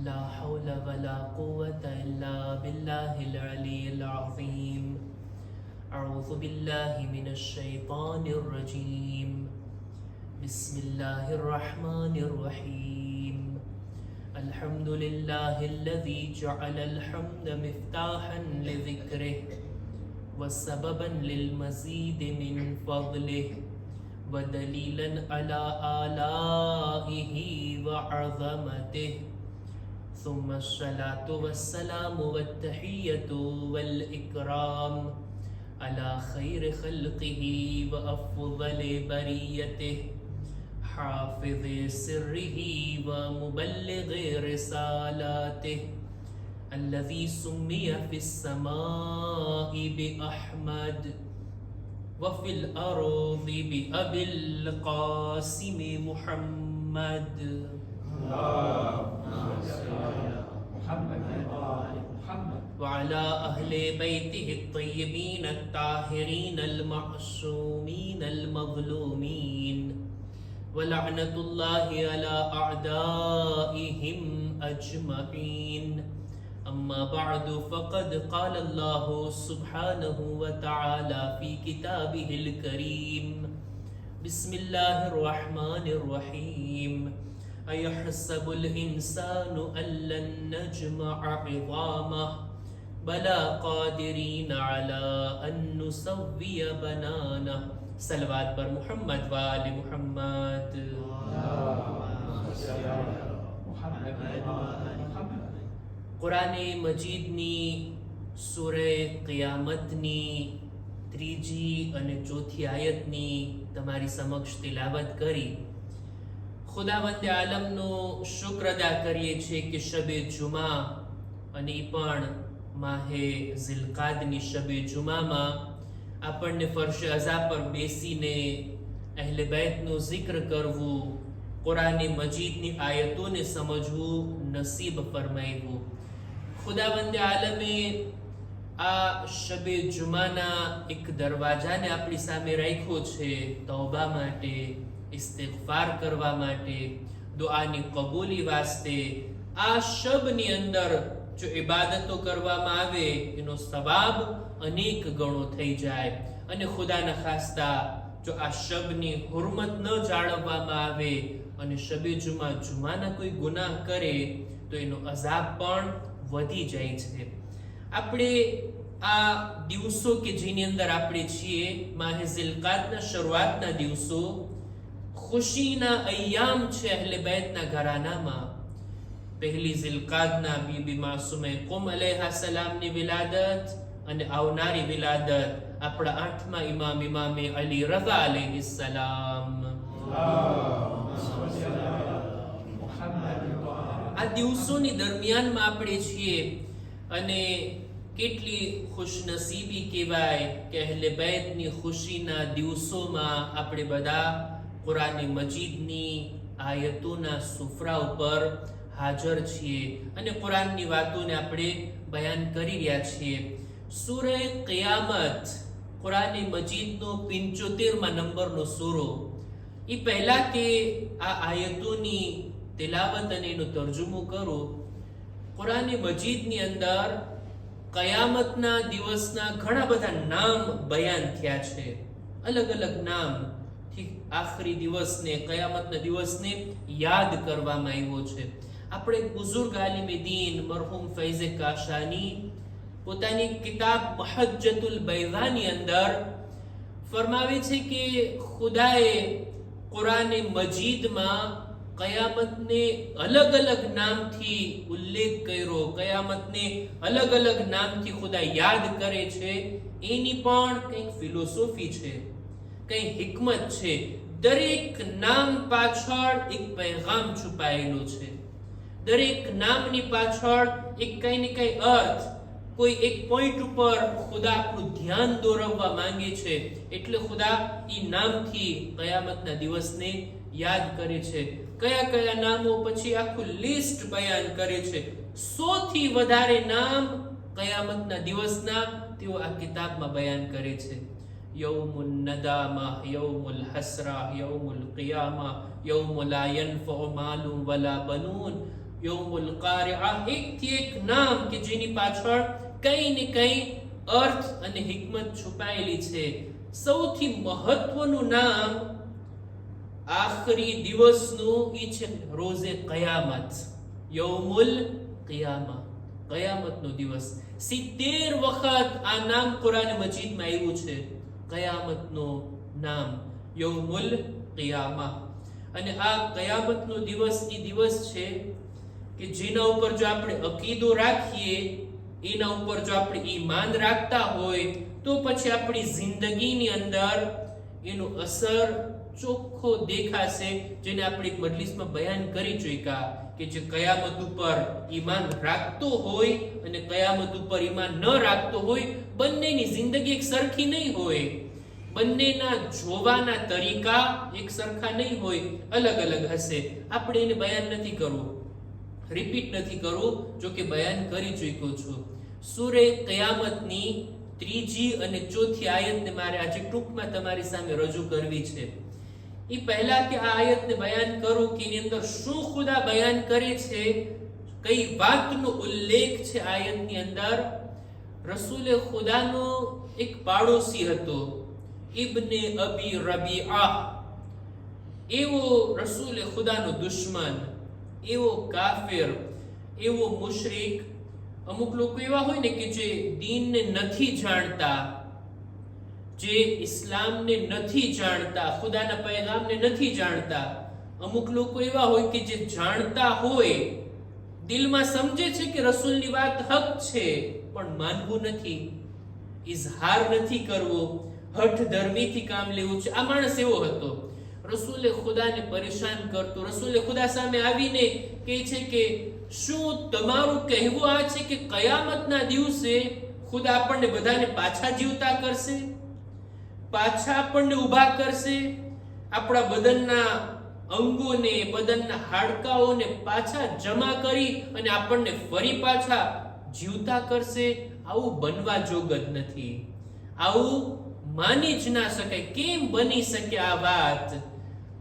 لا حول ولا قوة إلا بالله العلي العظيم. أعوذ بالله من الشيطان الرجيم. بسم الله الرحمن الرحيم. الحمد لله الذي جعل الحمد مفتاحا لذكره وسببا للمزيد من فضله ودليلا على آلائه وعظمته. ثم الصلاة والسلام والتحية والإكرام على خير خلقه وأفضل بريته حافظ سره ومبلغ رسالاته الذي سمي في السماء بأحمد وفي الأرض بأبي القاسم محمد. وعلى أهل بيته الطيبين الطاهرين المعصومين المظلومين ولعنة الله على أعدائهم أجمعين. أما بعد فقد قال الله سبحانه وتعالى في كتابه الكريم. بسم الله الرحمن الرحيم. أيحسب الإنسان أن لن نجمع عظامه بلى قادرين على أن نسوي بنانه. सलवात पर मोहम्मद व आले मोहम्मद. कुराने मजीदनी सूरे क़ियामतनी ત્રીજી અને ચોથી આયતની તમારી સમક્ષ તિલાવત કરી ખુદાવંદ આલમનો શુક્ર અદા કરીએ છીએ કે શબે જુમા અને એ પણ માહે ઝિલકાદની શબે જુમામાં આપણને ફરશે અઝા પર બેસીને અહેલે બેતનું જિક્ર કરવું, કુરાને મજીદની આયતોને સમજવું નસીબ ફરમાવ્યું. ખુદાવંદ આલમે આ શબે જુમાના એક દરવાજાને આપણી સામે રાખ્યો છે તૌબા માટે, ઇસ્તિગફાર કરવા માટે, દુઆની કબૂલી વાસ્તે. આ શબની અંદર જો ઇબાદતો કરવામાં આવે એનો સવાબ અનેક ગણો થઈ જાય. અને ખુદાના ખાસ્તા જો આ શબની હુરમત ન જાળવવામાં આવે અને શબે જુમાના કોઈ ગુનાહ કરે તો એનો અઝાબ પણ વધી જાય છે. આપણે આ દિવસો કે જેની અંદર આપણે છીએ માહે ઝિલકાદના શરૂઆતના દિવસો, ખુશીના અય્યામ છે અહલે બેતના ઘરાનામાં. પહેલી ઝિલકાદના બીબી માસુમે કુમ અલૈહા સલામની વિલાદત અને આવનારી વિલાદત આપણા 8મા ઇમામે અલી રઝા અલૈહિ સલામ. આ દિવસોની દરમિયાનમાં આપણે છીએ અને કેટલી ખુશનસીબી કહેવાય કે અહલે બેતની ખુશીના દિવસોમાં આપણે બધા કુરાને મજીદની આયતોના સુફરા ઉપર હાજર છીએ અને કુરાનની વાતોને આપણે બયાન કરી રહ્યા છીએ. સૂરે क़િયામત કુરાને મજીદનો 75મા નંબરનો સૂરો. એ પહેલા કે આ આયતોની તિલાવત અને એનો તર્જુમો કરો, કુરાને મજીદની અંદર કયામતના દિવસના ઘણા બધા નામ બયાન થયા છે. અલગ અલગ નામ થી આખરી દિવસને, કયામતના દિવસને યાદ કરવામાં આવ્યો છે. આપણે બુઝુર્ગ આલિમે દીન મરહૂમ ફૈઝે કાશાની પોતાની કિતાબ મુહજ્જતુલ બૈઝાની અંદર ફરમાવે છે કે ખુદાએ કુરાને મજીદમાં કયામતને અલગ અલગ નામથી ઉલ્લેખ કર્યો, કયામતને અલગ અલગ નામથી ખુદા યાદ કરે છે. એની પણ કંઈક ફિલોસોફી છે, કંઈ હિકમત છે. દરેક નામ પાછળ એક પૈગામ છુપાયેલો છે. દરેક નામની પાછળ એક કઈ ને કઈ અર્થ, કોઈ એક પોઈન્ટ ઉપર ખુદા આપણું ધ્યાન દોરવવા માંગે છે. એટલે ખુદા ઈ નામથી કયામતના દિવસને યાદ કરે છે. કયા કયા નામો પછી આખું લિસ્ટ બયાન કરે છે. 100 થી વધારે નામ કયામતના દિવસના તેઓ આ કિતાબમાં બયાન કરે છે. યૌમુન નદામા, યૌમુલ હસરા, યૌમુલ qiયામા, યૌમ લા યનફઉ માલુન વલા બનૂન. યૌમુલ કારિઆ, એકથી એક નામ કે જેની પાછળ કઈ ને કઈ અર્થ અને હિકમત છુપાયેલી છે. સૌથી મહત્વનું નામ આખરી દિવસનું ઈ છે રોઝે કયામત, યૌમુલ કિયામા, કયામતનો દિવસ. 70 વખત આ નામ કુરાન મજીદમાં આવ્યું છે, કયામતનો નામ યૌમુલ કિયામા. અને આ કયામતનો દિવસ એ દિવસ છે કે જેના ઉપર જો આપણે અકીદો રાખીએ, એના ઉપર જો આપણે ઈમાન રાખતા હોય તો પછી આપણી જિંદગીની અંદર એનો અસર ચોખ્ખો દેખાશે, જેને આપણે એક મજલિસમાં બયાન કરી ચૂક્યા કે જે કયામત ઉપર ઈમાન રાખતો હોય અને કયામત ઉપર ઈમાન ન રાખતો હોય, બંનેની જિંદગી એક સરખી નહીં હોય, બંનેના જોવાના તરીકા એક સરખા નહીં હોય, અલગ અલગ હશે. આપણે એને બયાન નથી કરવું, રિપીટ નથી કરવું, જો કે બયાન કરી ચૂક્યો છું. સૂરે કયામતની 3જી અને 4થી આયતને મારે આજે ટૂંકમાં તમારી સામે રજૂ કરવી છે. એ પહેલા કે આ આયતને બયાન કરું કે એની અંદર શું ખુદા બયાન કરે છે, કઈ વાતનો ઉલ્લેખ છે આયતની અંદર. રસૂલે ખુદાનો એક પાડોશી હતો, ઇબ્ને અબી રબીઆ, એવો રસૂલે ખુદાનો દુશ્મન, એવો કાફિર, એવો મુશરિક. અમુક લોકો એવા હોય ને કે જે દીનને નથી જાણતા, જે ઇસ્લામને નથી જાણતા, ખુદાના પૈગામને નથી જાણતા. અમુક લોકો એવા હોય કે જે જાણતા હોય, દિલમાં સમજે છે કે રસૂલની વાત હક છે, પણ માનવું નથી, ઇઝહાર નથી કરવો, હઠ ધર્મીથી કામ લેવું છે. આ માણસ એવો હતો, રસૂલે ખુદાને પરેશાન કરતો. રસૂલે ખુદા સામે આવીને કહે છે કે શું તમારું કહેવું આ છે કે કયામતના દિવસે ખુદા આપણને બધાને પાછા જીવતા કરશે, પાછા આપણને ઊભા કરશે, આપણા બદનના અંગોને, બદનના હાડકાઓને પાછા જમા કરી અને આપણને ફરી પાછા જીવતા કરશે? આવું બનવા જોગ જ નથી, આવું માની જ ના શકાય. કેમ બની શકે આ વાત?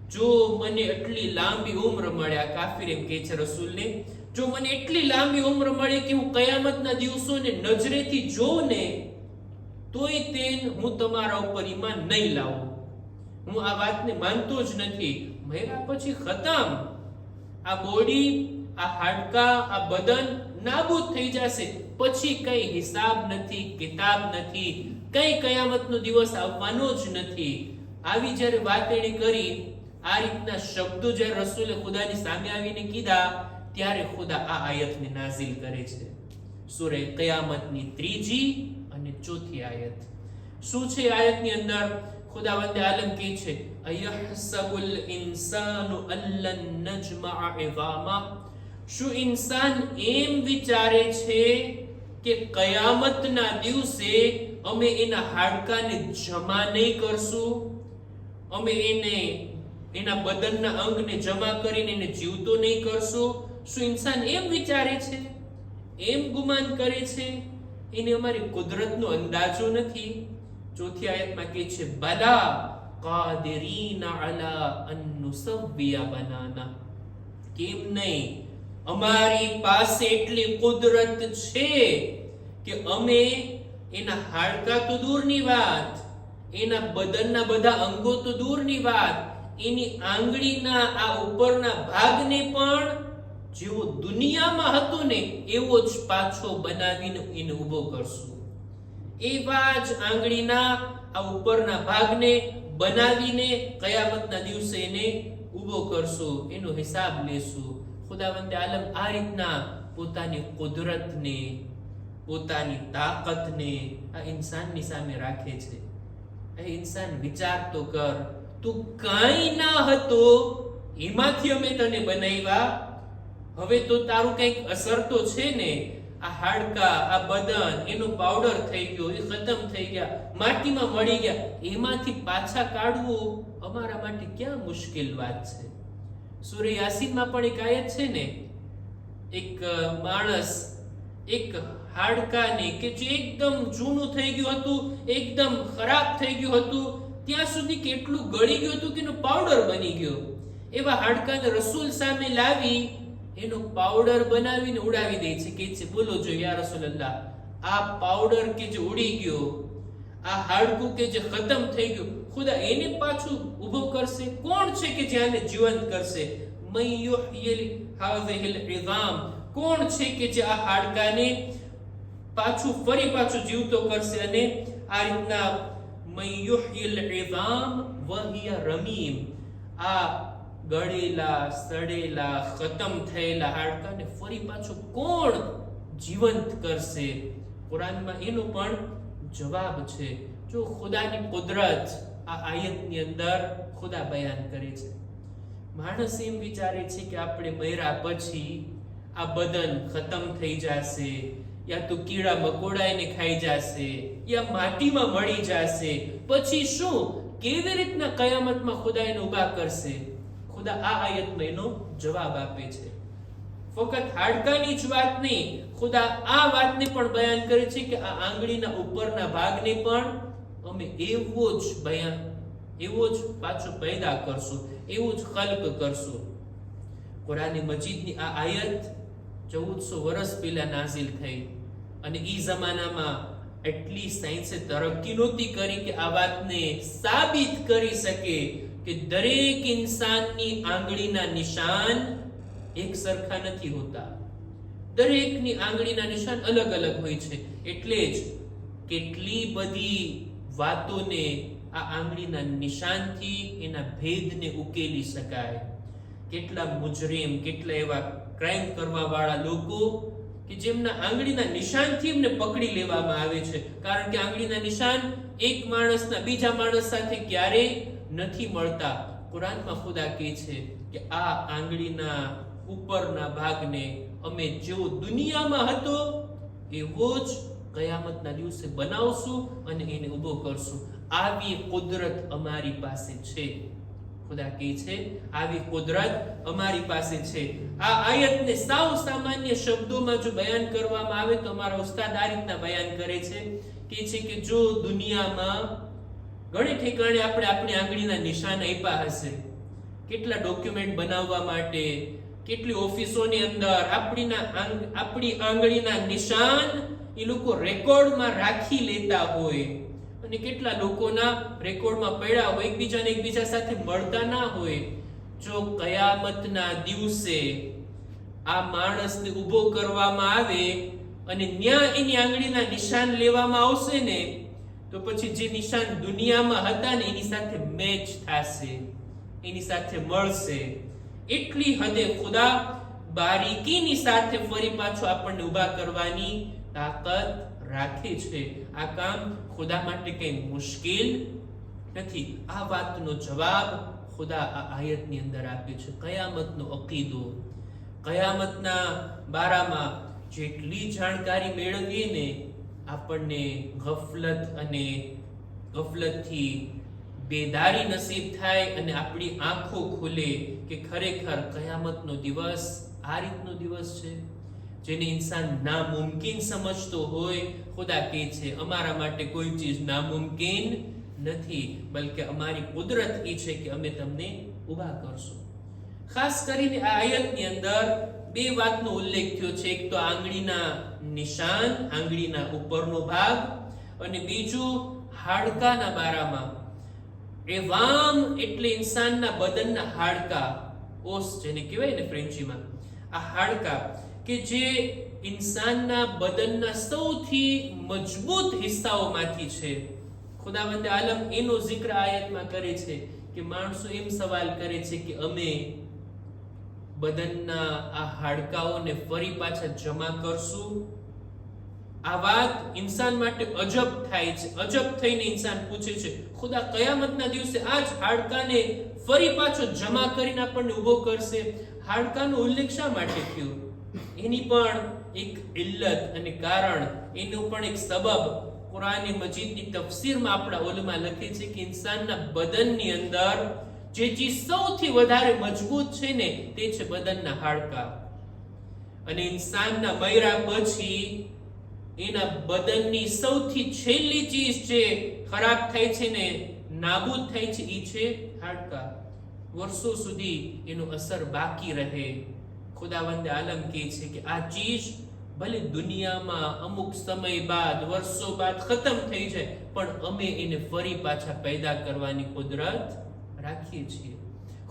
જો મને એટલી લાંબી ઉંમર મળે, આ કાફિર એમ કહે છે રસૂલને, જો મને એટલી લાંબી ઉંમર મળે કે હું કયામતના દિવસોને નજરેથી જોઉં ને, તોય હું તમારા ઉપર ઈમાન નહીં લાવું. હું આ વાતને માનતો જ નથી. મર્યા પછી ખતમ, આ બોડી, આ હાડકા, આ બદન નાબૂદ થઈ જશે. પછી કઈ હિસાબ નથી, કિતાબ નથી, કઈ કયામતનો દિવસ આવવાનો જ નથી. આવી જ્યારે વાત એણે કરી, આ રીતના શબ્દો જ્યારે રસૂલે ખુદાની સામે આવીને કીધા, ત્યારે ખુદા આ આયતને નાઝિલ કરે છે. સૂરે કયામતની 3જી અને 4થી આયત. શું છે આયતની અંદર? ખુદાવંદે આલમ કહે છે, અયહસબુલ ઇન્સાનુ અલ્લન નજમઅ ઇઝામા. શું ઇન્સાન એમ વિચારે છે કે કયામતના દિવસે અમે એના હાડકાને જમા નહીં કરશું, અમે એના બદનના અંગને જમા કરીને એને જીવતો નહીં કરશું? શું ઇન્સાન એમ વિચારે છે, એમ ગુમાન કરે છે? એને અમારી કુદરતનો અંદાજો નથી. 4થી આયતમાં કહે છે, બલા કાદિરીના અલા અન નુસવ્વિયા બનાના. કેમ નહીં, અમારી પાસે એટલી કુદરત છે કે અમે એના હાડકા તો દૂરની વાત, એના બદનના બધા અંગો તો દૂરની વાત, એની આંગળીના આ ઉપરના ભાગને પણ જેવો દુનિયામાં હતો ને એવો જ પાછો બનાવીને એને ઊભો કરશું. એવા જ આંગળીના આ ઉપરના ભાગને બનાવીને કયામતના દિવસે એને ઊભો કરશું, એનો હિસાબ લેશું. ખુદાવંદે આલમ આ રીતના પોતાની કુદરતને, પોતાની તાકાતને આ ઇન્સાનની સામે રાખે છે. એ ઇન્સાન વિચાર તો કર, તું કાંઈ ના હતો, એમાંથી અમે તને બનાવ્યા. હવે તો તારું કંઈક અસર તો છે ને. આ હાડકા, આ બદન, એનો પાવડર થઈ ગયો, એ ખતમ થઈ ગયા, માટીમાં મળી ગયા. એમાંથી પાછા કાઢવું અમારા માટે ક્યાં મુશ્કેલ વાત છે. સૂરે યાસીનમાં પણ એક આયત છે ને, એક માણસ એક હાડકાને કે જે એકદમ જૂનું થઈ ગયું હતું, એકદમ ખરાબ થઈ ગયું હતું, ત્યાં સુધી કેટલું ગળી ગયું હતું કે એનો પાવડર બની ગયો. એવા હાડકાને રસૂલ સામે લાવી એનો પાવડર બનાવીને ઉડાવી દે છે. કે છે બોલો જો યા રસૂલલ્લાહ, આ પાવડર કે જે ઉડી ગયો, આ હાડકું કે જે ખતમ થઈ ગયું, ખુદા એને પાછું ઊભો કરશે? કોણ છે કે જે આને જીવંત કરશે? મન યુહયિલ હાઝિહિલ ઇઝામ, કોણ છે કે જે આ હાડકાને ફરી પાછું જીવતો કરશે? અને આ રીતના મન યુહયિલ ઇઝામ વહિય રમીમ, આ ગળેલા, સડેલા, ખતમ થયેલા હાડકાને ફરી પાછું કોણ જીવંત કરશે? કુરાનમાં એનો પણ જવાબ છે. જો ખુદાની કુદરત આ આયતની અંદર ખુદા બયાન કરે છે. માણસ એમ વિચારે છે કે આપણે મર્યા પછી આ બદન ખતમ થઈ જશે, યા તો કીડા મકોડાઈને ખાઈ જશે, યા માટીમાં મળી જશે, પછી શું? કેવી રીતના કયામતમાં ખુદા એને ઊભા કરશે? ખુદા આ આયતમાં એનો જવાબ આપે છે. ફક્ત હાડકાની જ વાત નહીં, ખુદા આ વાતને પણ બયાન કરે છે કે આ આંગળીના ઉપરના ભાગને પણ અમે એવો જ પાછો પેદા કરશું, એવું જ ખલ્ક કરશું. કુરાન મજીદની આ આયત 1400 વર્ષ પહેલા નાઝિલ થઈ, અને ઈ જમાનામાં એટલી સાયન્સે તરક્કી નહોતી કરી કે આ વાતને સાબિત કરી શકે કે દરેક ઇન્સાનની આંગળીના નિશાન એક સરખા નથી હોતા. દરેકની આંગળીના નિશાન અલગ અલગ હોય છે. એટલે જ કેટલી બધી વાતોને આ આંગળીના નિશાનથી એના ભેદને ઉકેલી શકાય. કેટલા મુજરિમ, કેટલા એવા ક્રાઇમ કરવા વાળા લોકો કે જેમના આંગળીના નિશાનથી એમને પકડી લેવામાં આવે છે, કારણ કે આંગળીના નિશાન એક માણસના બીજા માણસ સાથે ક્યારેય નથી મળતા. કુરાનમાં ખુદા કહે છે કે આ આંગળીના ઉપરના ભાગને અમે જેવો દુનિયામાં હતો એવો જ કયામતના દિવસે બનાવશું અને એને ઊભો કરશું. આવી કુદરત અમારી પાસે છે. ખુદા કહે છે આવી કુદરત અમારી પાસે છે. આ આયતને સાવ સામાન્ય શબ્દોમાં જો બયાન કરવામાં આવે તો અમારા ઉસ્તાદ આ રીતના બયાન કરે છે કે જો દુનિયામાં ઘણી ઠેકાણે આપણે આપણી આંગળીના નિશાન આપ્યા હશે, કેટલા ડોક્યુમેન્ટ બનાવવા માટે, કેટલી ઓફિસોની અંદર આપણી આંગળીના નિશાન એ લોકો રેકોર્ડમાં રાખી લેતા હોય, અને કેટલા લોકોના રેકોર્ડમાં પડ્યા હોય, એકબીજા સાથે મળતા ના હોય. જો કયામતના દિવસે આ માણસને ઊભો કરવામાં આવે અને ન્યા એની આંગળીના નિશાન લેવામાં આવશે ને, તો પછી જે નિશાન દુનિયામાં હતા ને એની સાથે મેચ થશે, એની સાથે મળશે. એટલી હદે ખુદા બારીકીની સાથે ફરી પાછો આપણને ઊભા કરવાની તાકાત રાખે છે. આ કામ ખુદા માટે કઈ મુશ્કેલ નથી. આ વાતનો જવાબ ખુદા આ આયતની અંદર આપ્યો છે. કયામતનો અકીદો, કયામતના બારામાં જેટલી જાણકારી મેળવીએ ને, આપણને ગફલતથી બેદારી નસીબ થાય અને આપણી આંખો ખુલે કે ખરેખર કયામતનો દિવસ આ રીતનો દિવસ છે જેને ઇન્સાન નામુમકિન સમજતો હોય. ખુદા કહે છે અમારા માટે કોઈ ચીજ નામુમકિન નથી, બલકે અમારી કુદરત એ છે કે અમે તમને ઊભા કરશું. ખાસ કરીને આ આયતની અંદર બે વાતનો ઉલ્લેખ થયો છે. એક તો આંગળીના નિશાન, આંગળીના ઉપરનો ભાગ, અને બીજું હાડકાના બારામાં. એવામ એટલે ઇન્સાનના બદનના હાડકા, ઓસ જેને કહેવાય ને ફ્રેન્ચીમાં, આ હાડકા કે જે ઇન્સાનના બદનના સૌથી મજબૂત હિસ્સાઓમાંથી છે. ખુદાવંદે આલમ એનો જિક્ર આયતમાં કરે છે કે માણસો એમ સવાલ કરે છે કે અમે બદનના આ હાડકાઓને ફરી પાછા જમા કરશું. આ વાત ઇન્સાન માટે અજબ થાય છે. અજબ થઈને ઇન્સાન પૂછે છે ખુદા કયામતના દિવસે આ જ હાડકાને ફરી પાછો જમા કરીને આપણને ઊભો કરશે? હાડકાનો ઉલ્લેખ શા માટે થયો? એની પણ એક ઇલ્લત અને કારણ, એનું પણ એક સબબ કુરાન મજીદની તફસીરમાં આપણા ઉલમા લખે છે કે ઇન્સાનના બદનની અંદર જે ચીજ સૌથી વધારે મજબૂત છે ને તે છે બદનના હાડકા. અને ઇન્સાનના મર્યા પછી એના બદનની સૌથી છેલ્લી ચીજ છે ખરાબ થાય છે ને નાબૂદ થાય છે, એ છે હાડકા. વર્ષો સુધી એનો અસર બાકી રહે. ખુદાવંદે આલમ કહે છે કે આ ચીજ ભલે દુનિયામાં અમુક સમય બાદ, વર્ષો બાદ ખતમ થઈ જાય, પણ અમે એને ફરી પાછા પેદા કરવાની કુદરત રાખીએ છીએ.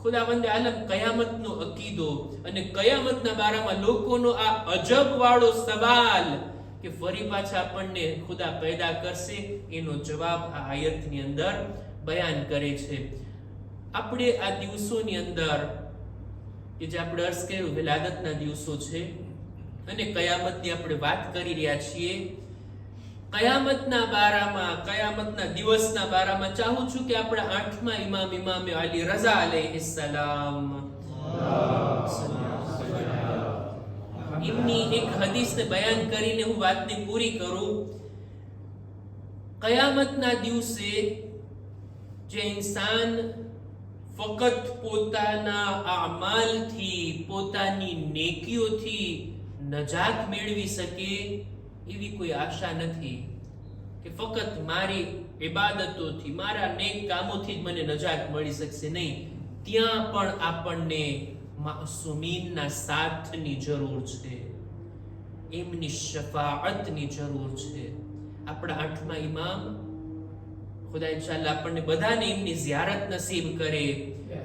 ખુદાવંદે આલમ કયામતનો અકીદો અને કયામતના બારામાં લોકોનો આ અજબ વાળો સવાલ કે ફરી પાછા આપણને ખુદા પેદા કરશે, એનો જવાબ આ આયતની અંદર બયાન કરે છે. આપણે આ દિવસોની અંદર કે જે આપણે અર્થ કર્યું વિલાદતના દિવસો છે અને કયામતની આપણે વાત કરી રહ્યા છીએ. કયામતના બારામાં, કયામતના દિવસના બારામાં ચાહું છું કે આપણા 8મા ઇમામ, ઇમામે અલી રઝા અલૈહિસ્સલામ, એમની એક હદીસને બયાન કરીને હું વાતને પૂરી કરું. કયામતના દિવસે જે ઇન્સાન ફક્ત પોતાના આમાલથી, પોતાની નેકીઓથી નજાત મેળવી શકે એવી કોઈ આશા નથી કે ફક્ત મારી ઇબાદતોથી, મારા નેક કામોથી જ મને નજાત મળી શકશે. નહીં, ત્યાં પણ આપણને માસૂમીનના સાથની જરૂર છે, એમની શફાઅતની જરૂર છે. આપણા 8મા ઇમામ, ખુદા ઇન્શાઅલ્લાહ આપણને બધાને એમની ઝિયારત નસીબ કરે,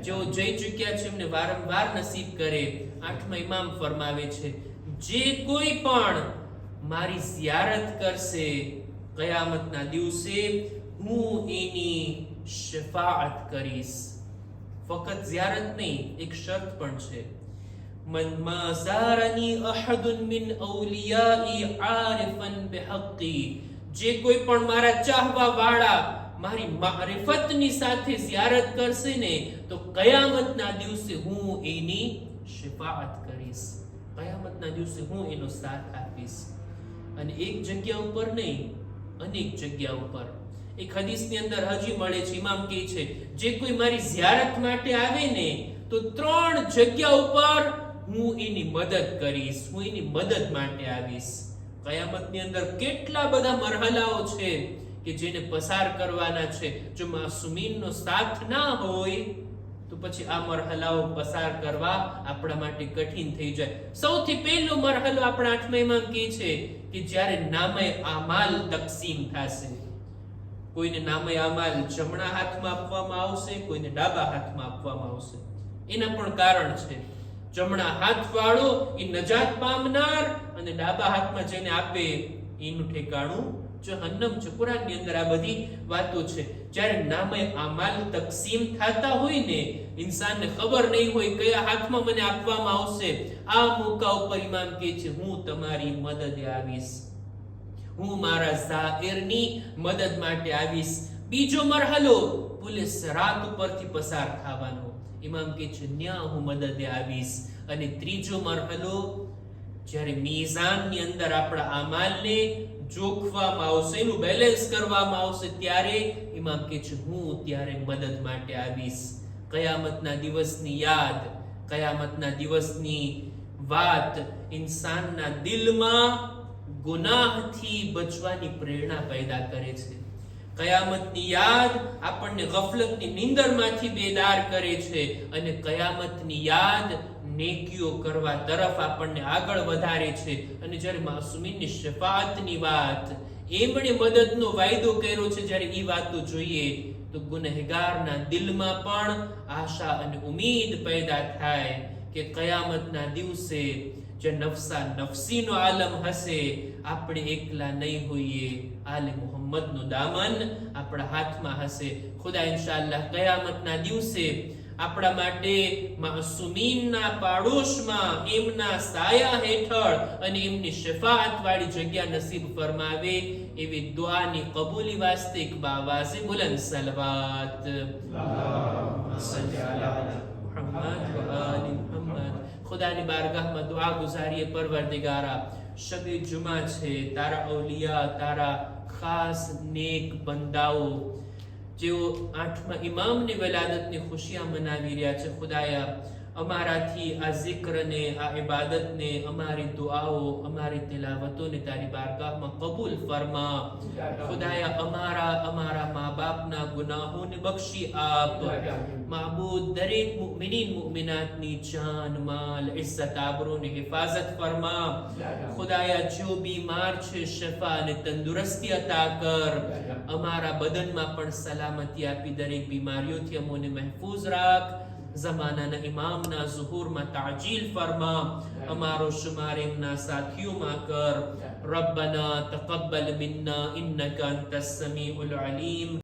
જેઓ જઈ ચૂક્યા છે એમને વારંવાર નસીબ કરે. 8મા ઇમામ ફરમાવે છે, જે કોઈ પણ મારી ઝિયારત કરશે કયામતના દિવસે, હું એની શફાઅત કરીશ. ફક્ત ઝિયારત નહીં, એક શરત પણ છે. મન મા ઝારની અહદુન મિન અવલિયાઈ આરિફન બિહક્કી, જે કોઈ પણ મારા ચાહવા વાળા મારી મારિફતની સાથે ઝિયારત કરશે ને, તો કયામતના દિવસે હું એની શફાઅત કરીશ. કયામતના દિવસે હું એનો સાથ આપીશ. અને એક જગ્યા ઉપર નહીં, અનેક જગ્યા ઉપર. એક હદીસની અંદર હજી મળે છે, ઇમામ કહે છે, જે કોઈ મારી ઝિયારત માટે આવે ને, તો 3 જગ્યા ઉપર હું એની મદદ કરીશ, હું એની મદદ માટે આવીશ. કયામતની અંદર કેટલા બધા મરહલાઓ છે કે જેને પસાર કરવાના છે. જો માસૂમીનનો સાથ ના હોય તો પછી આ મરહલાઓ પસાર કરવા આપણા માટે કઠિન થઈ જાય. સૌથી પહેલો મરહલો આપણા 8મા ઇમામ કહે છે કે જ્યારે નામે આમાલ તકસીમ થશે. કોઈને નામે આમાલ જમણા હાથમાં આપવામાં આવશે, કોઈને ડાબા હાથમાં આપવામાં આવશે. એના પણ કારણ છે. જમણા હાથ વાળો એ નજાત પામનાર, અને ડાબા હાથમાં જેને આપે એનું ઠેકાણું જહન્નમ છે. કુરાનની અંદર આ બધી વાતો છે. જ્યારે નામે આમાલ તકસીમ થતા હોય ને, ઇન્સાનને ખબર નહીં હોય કયા હાથમાં મને આપવામાં આવશે, આ મોકા ઉપર ઇમામ કહે છે, હું તમારી મદદે આવીશ, હું મારા ઝાહિરની મદદ માટે આવીશ. બીજો મરહલો પુલે સિરાત ઉપરથી પસાર થવાનો. ઇમામ કહે છે, ન્યા હું મદદે આવીશ. અને ત્રીજો મરહલો જ્યારે મીઝાનની અંદર આપણા આમાલને જોખવામાં આવશે, એનું બેલેન્સ કરવામાં આવશે, ત્યારે ઇમામ કહે છે, હું ત્યારે મદદ માટે આવીશ. કયામતના દિવસની યાદ, કયામતના દિવસની વાત ઇન્સાનના દિલમાં ગુનાહથી બચવાની પ્રેરણા પેદા કરે છે. કયામતની યાદ આપણને ગફલતની નીંદરમાંથી બેદાર કરે છે, અને કયામતની યાદ નેકીઓ કરવા તરફ આપણને આગળ વધારે છે. અને જ્યારે માસૂમીનની શફાઅતની વાત, એમણે મદદનો વાયદો કર્યો છે, જ્યારે એ વાતો જોઈએ તો ગુનેહગારના દિલમાં પણ આશા અને ઉમ્મીદ પેદા થાય કે કયામતના દિવસે જે નફસા નફસીનો આલમ હશે, આપણે એકલા નહીં હોઈએ, આલે મુહમ્મદનો દામન આપણા હાથમાં હશે. ખુદા ઇન્શાઅલ્લાહ કયામતના દિવસે આપણા માટે માસૂમીનના પાડોશમાં, એમના સાયા હેઠળ અને એમની શફાઅત વાળી જગ્યા નસીબ ફરમાવે, એવી દુઆની કબૂલી વાસ્તે એક બાવાઝે બુલંદ સલવાત ખુદાની બારગાહમાં દુઆ ગુજારીએ. પરવરદિગારા, શબે જુમા છે, તારા અવલિયા, તારા ખાસ નેક બંદાઓ જેઓ 8મા ઇમામની વિલાદતની ખુશિયા મનાવી રહ્યા છે, ખુદાયા અમારાથી આ zikરને, આ ઇબાદતને, અમારી દુઆઓ, અમારી તિલાવતોને તારી બારગાહમાં કબૂલ ફરમા. ખુદાયા અમારા મા બાપના તમામના ગુનાહોને બક્ષી આપ. માબૂદ, દરેક મુમિનીન મુમિનાતની જાન, માલ, ઇઝ્ઝત, આબરૂની હિફાજત ફરમા. ખુદાયા જો બીમાર છે શફા અને તંદુરસ્તી અતા કર. અમારા બદનમાં પણ સલામતી આપી દરેક બીમારીઓથી અમોને મહેફૂઝ રાખ. ઝમાનાના ઇમામના ઝુહુરમાં તાજીલ ફરમા. અમારો શુમાર એમના સાથીઓમાં કર. રબ્બના તaqabbal મિન્ના ઇન્નકા અંતસ સમીઉલ અલીમ.